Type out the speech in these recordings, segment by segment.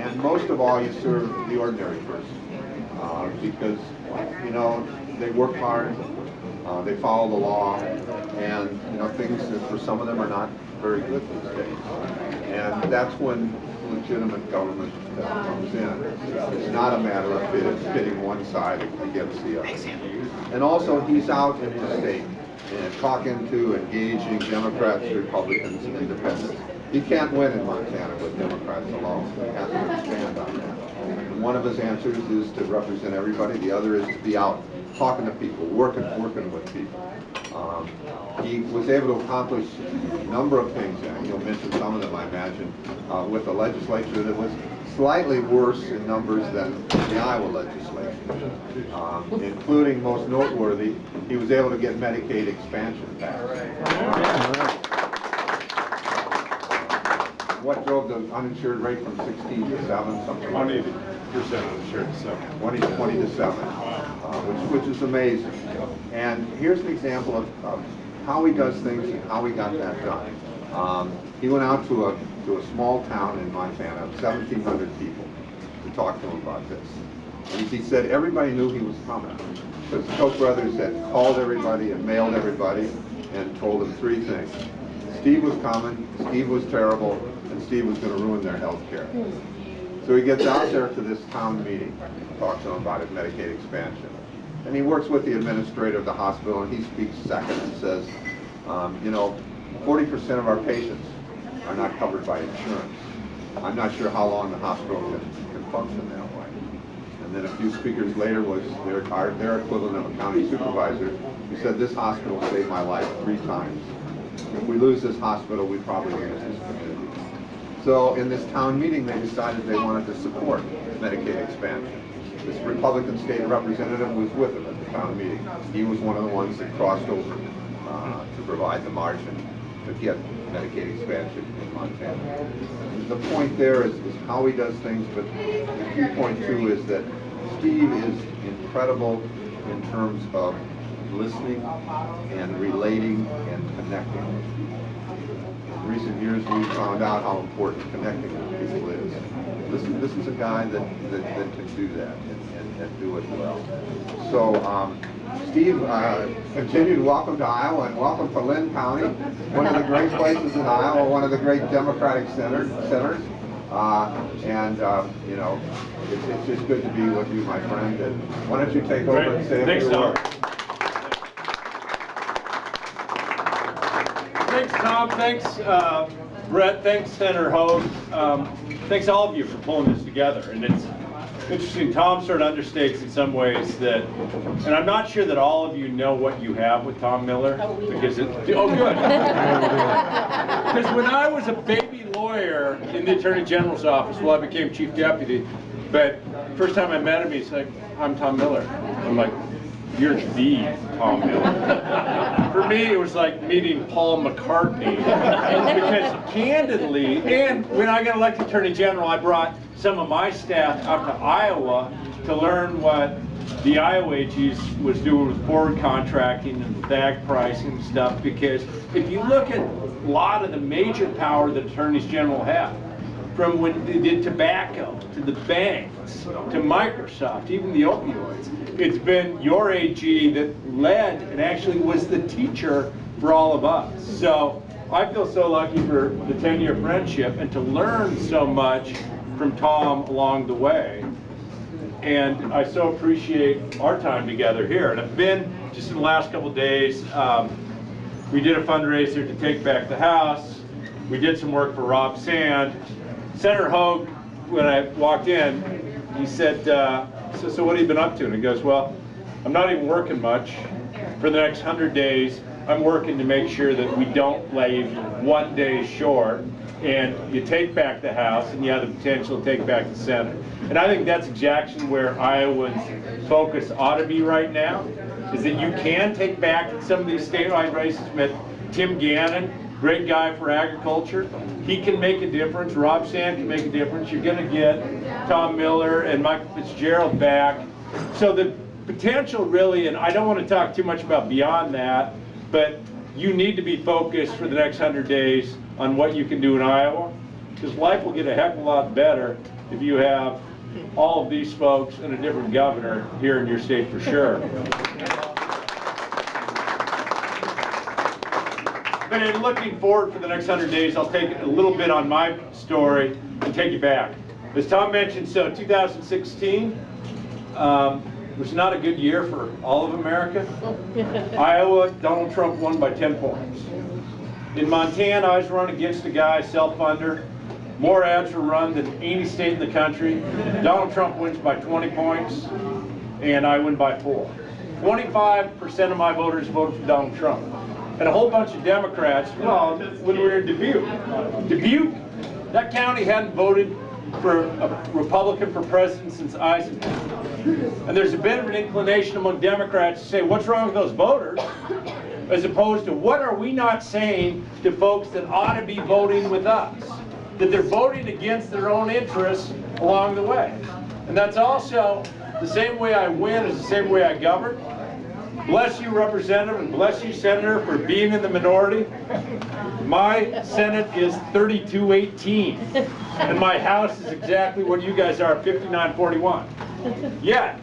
and most of all, you serve the ordinary person because, you know, they work hard, they follow the law, and, you know, things that for some of them are not very good these days. And that's when legitimate government comes in. It's not a matter of pitting one side against the other. And also, he's out in the state and talking to, engaging Democrats, Republicans, and Independents. He can't win in Montana with Democrats alone, so he has to expand on that. And one of his answers is to represent everybody. The other is to be out talking to people, working with people. He was able to accomplish a number of things, and you'll mention some of them, I imagine, with the legislature that was slightly worse in numbers than the Iowa legislature, including, most noteworthy, he was able to get Medicaid expansion passed. What drove the uninsured rate from 16 to 7, something like that? 20% uninsured to 7. 20 to 7, which is amazing. And here's an example of how he does things and how he got that done. He went out to a small town in Montana of 1,700 people to talk to him about this. And he said everybody knew he was coming because the Koch brothers had called everybody and mailed everybody and told them 3 things. Steve was coming, Steve was terrible, and Steve was going to ruin their health care. So he gets out there to this town meeting, talks to them about his Medicaid expansion. And he works with the administrator of the hospital, and he speaks second and says, you know, 40% of our patients are not covered by insurance. I'm not sure how long the hospital can function that way. And then a few speakers later was their equivalent of a county supervisor who said, this hospital saved my life 3 times. If we lose this hospital, we probably lose this community. So in this town meeting, they decided they wanted to support Medicaid expansion. This Republican state representative was with them at the town meeting. He was one of the ones that crossed over to provide the margin to get Medicaid expansion in Montana. The point there is how he does things, but the key point too is that Steve is incredible in terms of listening and relating and connecting with people. In recent years, we found out how important connecting with people is. This is a guy that can do that and do it well. So, Steve, continued welcome to Iowa and welcome to Lynn County, one of the great places in Iowa, one of the great Democratic centers. You know, it's just good to be with you, my friend. And why don't you take over and say a few words. Thanks, Tom. Thanks, Brett. Thanks, Senator Hogue. Thanks all of you for pulling this together. And it's interesting. Tom sort of understates in some ways that, and I'm not sure that all of you know what you have with Tom Miller. Because good. Because when I was a baby lawyer in the Attorney General's office, well, I became Chief Deputy. But first time I met him, he's like, I'm Tom Miller. I'm like, you're the Tom Miller. For me, it was like meeting Paul McCartney. Because candidly, and when I got elected Attorney General, I brought some of my staff up to Iowa to learn what the Iowa AGs was doing with forward contracting and bag pricing and stuff. Because if you look at a lot of the major power that attorneys general have, from when they did tobacco, to the banks, to Microsoft, even the opioids, it's been your AG that led and actually was the teacher for all of us. So I feel so lucky for the 10-year friendship and to learn so much from Tom along the way. And I so appreciate our time together here. And I've been, just in the last couple of days, we did a fundraiser to take back the house. We did some work for Rob Sand. Senator Hogue, when I walked in, he said, so what have you been up to? And he goes, well, I'm not even working much. For the next 100 days, I'm working to make sure that we don't leave 1 day short, and you take back the House, and you have the potential to take back the Senate. And I think that's exactly where Iowa's focus ought to be right now, is that you can take back some of these statewide races. Met Tim Gannon, great guy for agriculture. He can make a difference. Rob Sand can make a difference. You're going to get Tom Miller and Michael Fitzgerald back. So the potential really, and I don't want to talk too much about beyond that, but you need to be focused for the next 100 days on what you can do in Iowa because life will get a heck of a lot better if you have all of these folks and a different governor here in your state for sure. But in looking forward for the next 100 days, I'll take a little bit on my story and take you back. As Tom mentioned, so 2016 was not a good year for all of America. Iowa, Donald Trump won by 10 points. In Montana, I was run against a guy, self-funder. More ads were run than any state in the country. Donald Trump wins by 20 points, and I win by 4. 25% of my voters voted for Donald Trump. And a whole bunch of Democrats, well, when we were in Dubuque, that county hadn't voted for a Republican for president since Eisenhower. And there's a bit of an inclination among Democrats to say, what's wrong with those voters? As opposed to, what are we not saying to folks that ought to be voting with us? That they're voting against their own interests along the way. And that's also the same way I win is the same way I govern. Bless you, Representative, and bless you, Senator, for being in the minority. My Senate is 32-18, and my House is exactly what you guys are, 59-41. Yet,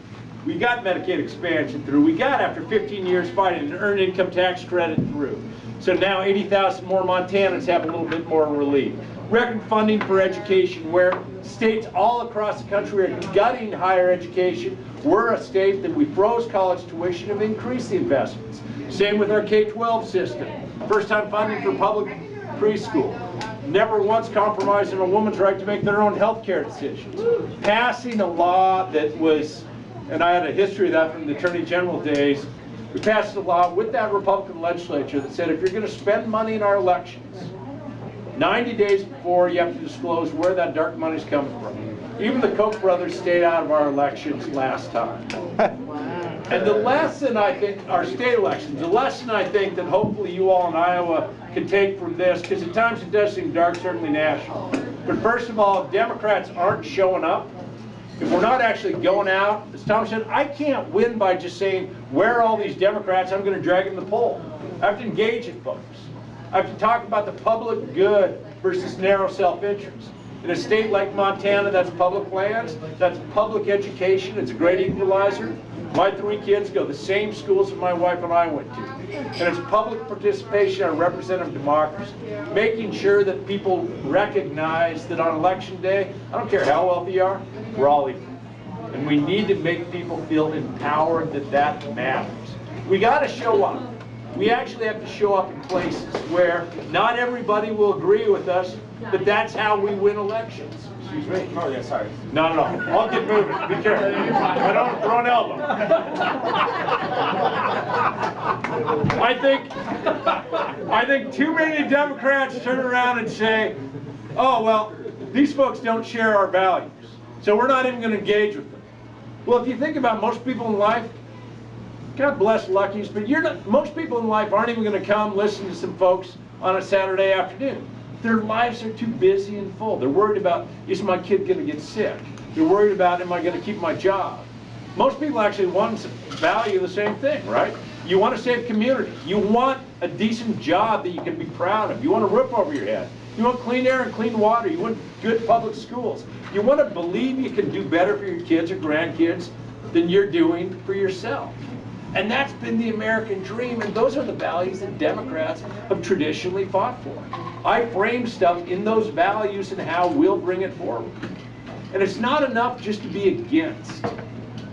we got Medicaid expansion through. We got, after 15 years fighting, an earned income tax credit through. So now 80,000 more Montanans have a little bit more relief. Record funding for education, where states all across the country are gutting higher education. We're a state that we froze college tuition and increased the investments. Same with our K-12 system. First time funding for public preschool. Never once compromising a woman's right to make their own health care decisions. Passing a law that was, and I had a history of that from the Attorney General days, we passed a law with that Republican legislature that said if you're going to spend money in our elections, 90 days before you have to disclose where that dark money's coming from. Even the Koch brothers stayed out of our elections last time. And the lesson, I think, our state elections, the lesson I think that hopefully you all in Iowa can take from this, because at times it does seem dark, certainly national. But first of all, if Democrats aren't showing up, if we're not actually going out, as Tom said, I can't win by just saying, where are all these Democrats, I'm going to drag them to the poll. I have to engage with folks. I have to talk about the public good versus narrow self-interest. In a state like Montana, that's public lands, that's public education, it's a great equalizer. My 3 kids go to the same schools that my wife and I went to. And it's public participation and representative democracy. Making sure that people recognize that on election day, I don't care how wealthy you are, we're all equal. And we need to make people feel empowered that that matters. We got to show up. We actually have to show up in places where not everybody will agree with us, but that's how we win elections. Excuse me? Oh, yeah, sorry. No, no, no. I'll get moving. Be careful. I don't throw an elbow. I think too many Democrats turn around and say, oh, well, these folks don't share our values, so we're not even going to engage with them. Well, if you think about most people in life, God bless luckies, but most people in life aren't even going to come listen to some folks on a Saturday afternoon. Their lives are too busy and full. They're worried about, is my kid going to get sick? They're worried about, am I going to keep my job? Most people actually want to value the same thing, right? You want to save communities. You want a decent job that you can be proud of. You want a roof over your head. You want clean air and clean water. You want good public schools. You want to believe you can do better for your kids or grandkids than you're doing for yourself. And that's been the American dream, and those are the values that Democrats have traditionally fought for. I frame stuff in those values and how we'll bring it forward. And it's not enough just to be against.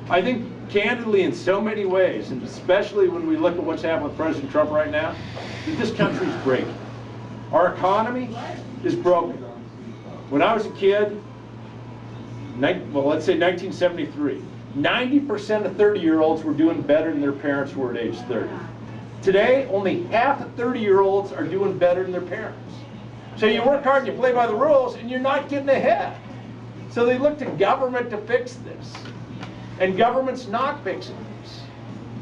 I think, candidly, in so many ways, and especially when we look at what's happening with President Trump right now, that this country's breaking. Our economy is broken. When I was a kid, well, let's say 1973, 90% of 30-year-olds were doing better than their parents were at age 30. Today, only half of 30-year-olds are doing better than their parents. So you work hard, you play by the rules, and you're not getting ahead. So they look to government to fix this. And government's not fixing this.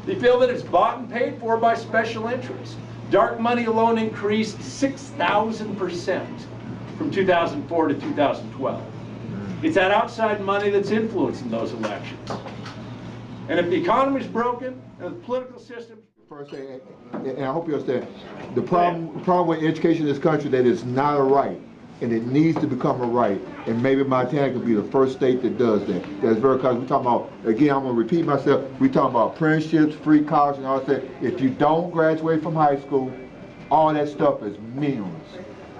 They feel that it's bought and paid for by special interests. Dark money alone increased 6,000% from 2004 to 2012. It's that outside money that's influencing those elections. And if the economy's broken, and the political system... First thing, and I hope you understand, the problem with education in this country that is not a right. and it needs to become a right. And maybe Montana could be the first state that does that. That's very, because we're talking about, again, I'm gonna repeat myself, we're talking about apprenticeships, free college and all that. If you don't graduate from high school, all that stuff is meaningless.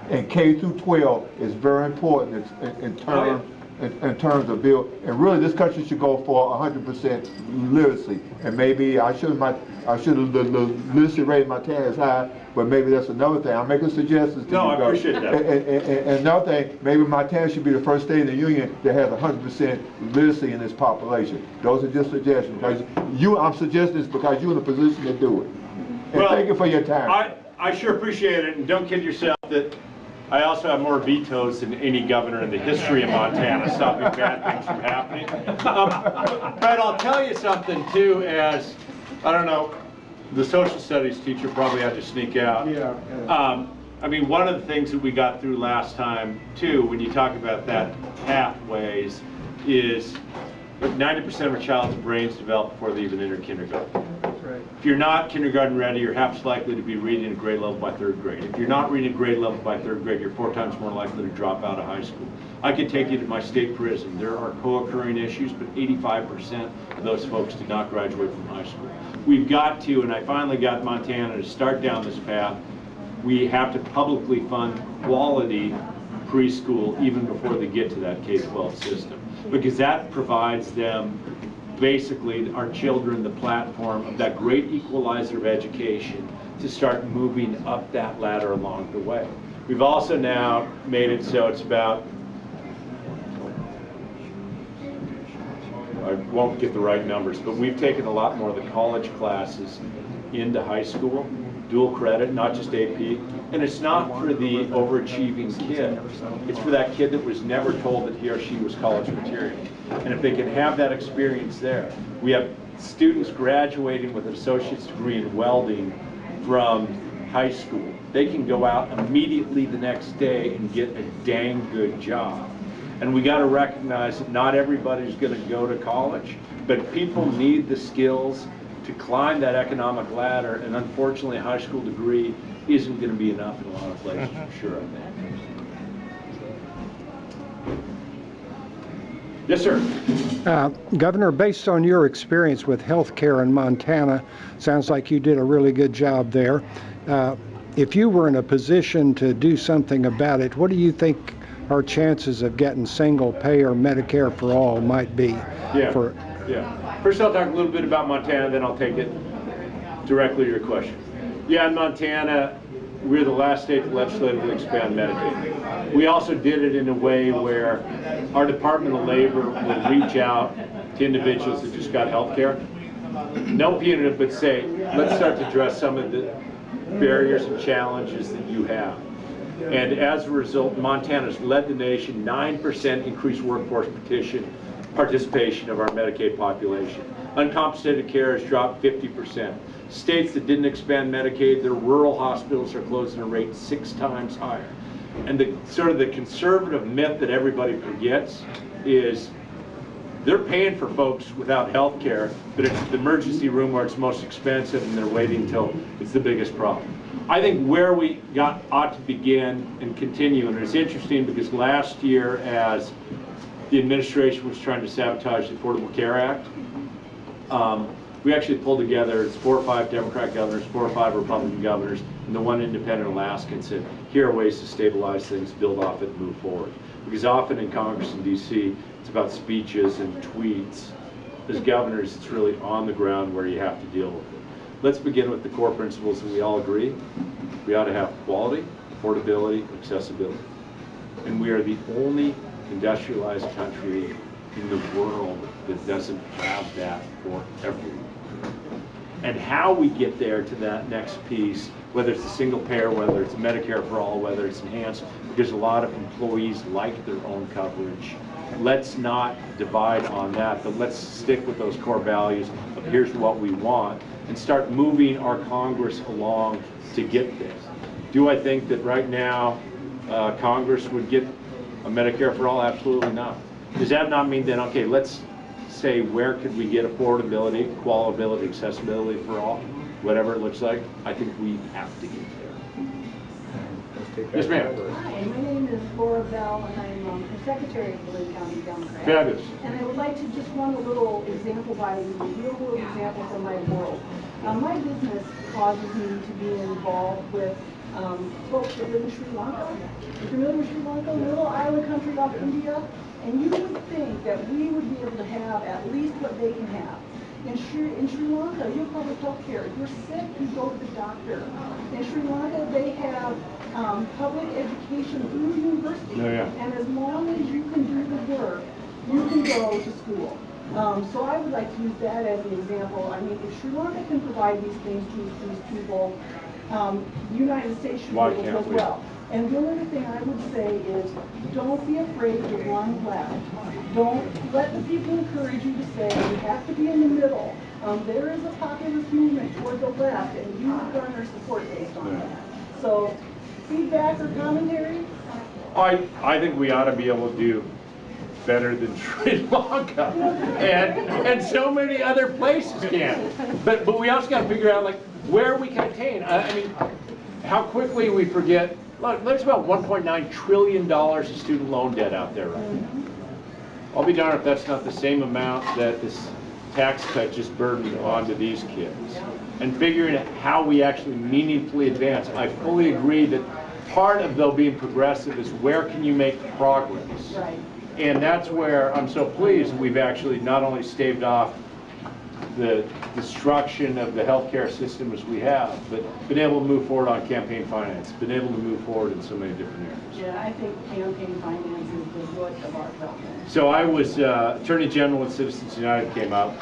And K through 12 is very important in terms of bill. And really, this country should go for 100% literacy. And maybe I should have the literacy rate in Montana is high, but maybe that's another thing. I'm making suggestions to you. No, I appreciate that. And another thing, maybe Montana should be the first state in the union that has 100% literacy in its population. Those are just suggestions. I'm suggesting this because you're in a position to do it. And well, thank you for your time. I sure appreciate it, and don't kid yourself that I also have more vetoes than any governor in the history of Montana stopping bad things from happening. But I'll tell you something too, as, I don't know, the social studies teacher probably had to sneak out. Yeah. I mean, one of the things that we got through last time too, when you talk about that pathways, is 90% of a child's brains develop before they even enter kindergarten. Right. If you're not kindergarten ready, you're half likely to be reading at grade level by 3rd grade. If you're not reading at grade level by 3rd grade, you're 4 times more likely to drop out of high school. I could take you to my state prison. There are co-occurring issues, but 85% of those folks did not graduate from high school. We've got to, and I finally got Montana to start down this path, we have to publicly fund quality preschool even before they get to that K-12 system, because that provides them, basically, our children, the platform of that great equalizer of education to start moving up that ladder along the way. We've also now made it so it's about, I won't get the right numbers, but we've taken a lot more of the college classes into high school, dual credit, not just AP, and it's not for the overachieving kid. It's for that kid that was never told that he or she was college material. And if they can have that experience there, we have students graduating with an associate's degree in welding from high school. They can go out immediately the next day and get a dang good job. And we got to recognize that not everybody's going to go to college, but people need the skills to climb that economic ladder, and unfortunately a high school degree isn't going to be enough in a lot of places, for sure, I think. Yes, sir. Governor, based on your experience with healthcare in Montana, sounds like you did a really good job there. If you were in a position to do something about it, what do you think our chances of getting single payer Medicare for all might be? First I'll talk a little bit about Montana, then I'll take it directly to your question. Yeah, in Montana, we're the last state legislature to expand Medicaid. We also did it in a way where our Department of Labor will reach out to individuals that just got health care. No punitive, but say, let's start to address some of the barriers and challenges that you have. And as a result, Montana's led the nation, 9% increased workforce participation of our Medicaid population. Uncompensated care has dropped 50%. States that didn't expand Medicaid, their rural hospitals are closing at a rate 6 times higher. And the sort of the conservative myth that everybody forgets is they're paying for folks without health care, but it's the emergency room where it's most expensive and they're waiting until it's the biggest problem. I think where we ought to begin and continue, and it's interesting because last year as the administration was trying to sabotage the Affordable Care Act, we actually pulled together, it's 4 or 5 Democrat governors, 4 or 5 Republican governors, and the one independent Alaskan said, here are ways to stabilize things, build off it, and move forward. Because often in Congress and DC, it's about speeches and tweets. As governors, it's really on the ground where you have to deal with it. Let's begin with the core principles that we all agree. We ought to have quality, affordability, accessibility. And we are the only industrialized country in the world that doesn't have that for everyone. And how we get there to that next piece, whether it's a single payer, whether it's Medicare for all, whether it's enhanced, because a lot of employees like their own coverage. Let's not divide on that, but let's stick with those core values of here's what we want and start moving our Congress along to get there. Do I think that right now Congress would get a Medicare for all? Absolutely not. Does that not mean then, okay, let's say where could we get affordability, quality, accessibility for all, whatever it looks like? I think we have to get there. Yes, ma'am. Hi, my name is Laura Bell, and I'm the secretary of the Lake County Democrat. Fabulous. And I would like to just run a little example by you, a real world example from my world. My business causes me to be involved with folks that live in Sri Lanka. You're familiar with Sri Lanka, a little island country off India? And you would think that we would be able to have at least what they can have. In Sri Lanka, you have public health care. If you're sick, you go to the doctor. In Sri Lanka, they have public education through university. Oh, yeah. And as long as you can do the work, you can go to school. So I would like to use that as an example. I mean, if Sri Lanka can provide these things to these people, the United States should be Why able to can't as we? well. And the only thing I would say is, don't be afraid to run left. Don't let the people encourage you to say, you have to be in the middle. There is a populist movement toward the left, and you would garner support based on that. So, feedback or commentary? I think we ought to be able to do better than Sri Lanka, and so many other places can. But we also got to figure out like where we can attain. I mean, how quickly we forget. Look, there's about $1.9 trillion of student loan debt out there right now. I'll be darned if that's not the same amount that this tax cut just burdened onto these kids. And figuring out how we actually meaningfully advance. I fully agree that part of though being progressive is where can you make progress. Right. And that's where I'm so pleased we've actually not only staved off the destruction of the healthcare system as we have, but been able to move forward on campaign finance, been able to move forward in so many different areas. Yeah, I think campaign finance is the voice of our government. So I was Attorney General when Citizens United came out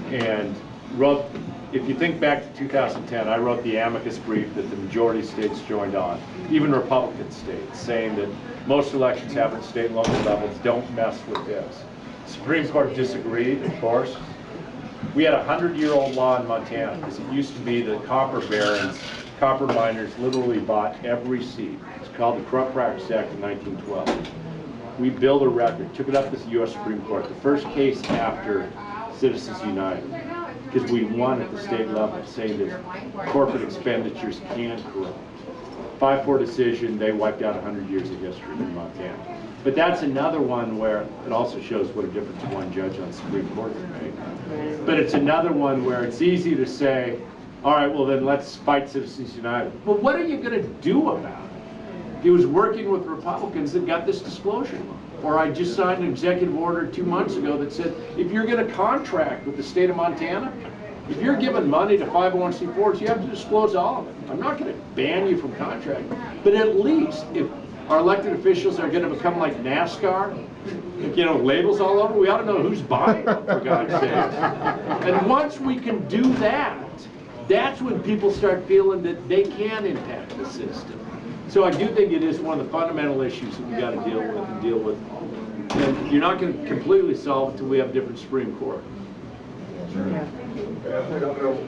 and wrote, if you think back to 2010, I wrote the amicus brief that the majority states joined on, even Republican states, saying that most elections happen at state and local levels, don't mess with this. Supreme Court disagreed, of course. We had a 100-year-old law in Montana, because it used to be that copper barons, copper miners literally bought every seat. It's called the Corrupt Practice Act of 1912. We built a record, took it up to the U.S. Supreme Court, the first case after Citizens United, because we won at the state level, saying that corporate expenditures can corrupt. 5-4 decision, they wiped out 100 years of history in Montana. But that's another one where it also shows what a difference one judge on the Supreme Court can make. But it's another one where it's easy to say, all right, well then let's fight Citizens United. Well, what are you going to do about it? He was working with Republicans that got this disclosure. Or I just signed an executive order 2 months ago that said, if you're going to contract with the state of Montana, if you're giving money to 501c4s, you have to disclose all of it. I'm not going to ban you from contracting, but at least if our elected officials are going to become like NASCAR, you know, labels all over, we ought to know who's buying them, for God's sake. And once we can do that, that's when people start feeling that they can impact the system. So I do think it is one of the fundamental issues that we got to deal with. And you're not going to completely solve it until we have a different Supreme Court.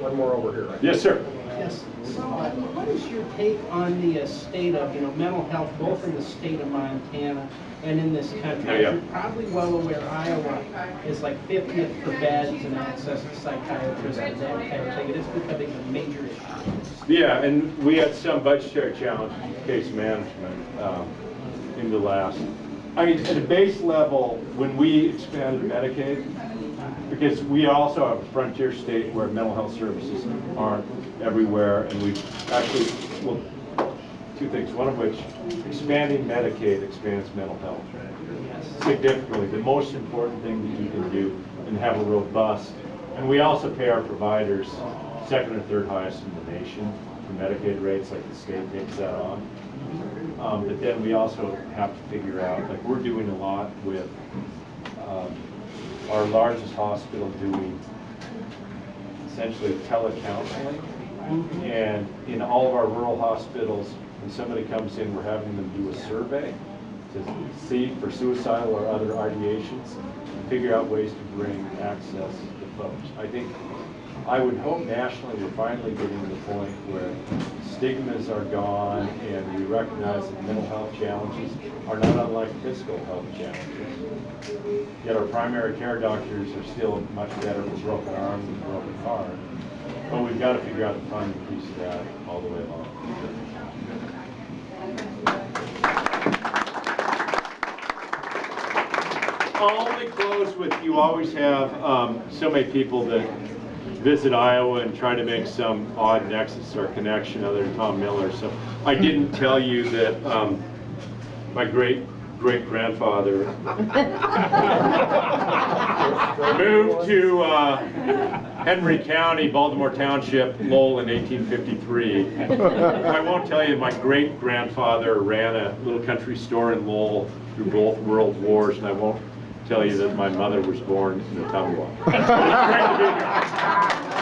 One more over here. Yes, sir. Yes. So, what is your take on the state of, mental health, both in the state of Montana and in this country? Yeah. You're probably well aware Iowa is like 50th for beds and access to psychiatrists and that kind of thing. It is becoming a major issue. Yeah, and we had some budgetary challenges with case management in the last. I mean, at a base level, when we expanded Medicaid, because we also have a frontier state where mental health services aren't everywhere, and we've actually, well, two things, one of which, expanding Medicaid expands mental health significantly. The most important thing that you can do and have a robust, and we also pay our providers second or third highest in the nation for Medicaid rates, like the state takes that on. But then we also have to figure out, like we're doing a lot with our largest hospital doing essentially telecounseling. And in all of our rural hospitals, when somebody comes in, we're having them do a survey to see for suicidal or other ideations and figure out ways to bring access to folks. I would hope nationally we're finally getting to the point where stigmas are gone and we recognize that mental health challenges are not unlike physical health challenges. Yet our primary care doctors are still much better for broken arms and broken heart. But we've got to figure out the funding piece of that all the way along. I'll only close with, you always have so many people that visit Iowa and try to make some odd nexus or connection other than Tom Miller. So I didn't tell you that my great-grandfather moved to Henry County, Baltimore Township, Lowell in 1853. I won't tell you my great-grandfather ran a little country store in Lowell through both world wars, and I won't tell you that my mother was born in the Tumwa. Great to be here.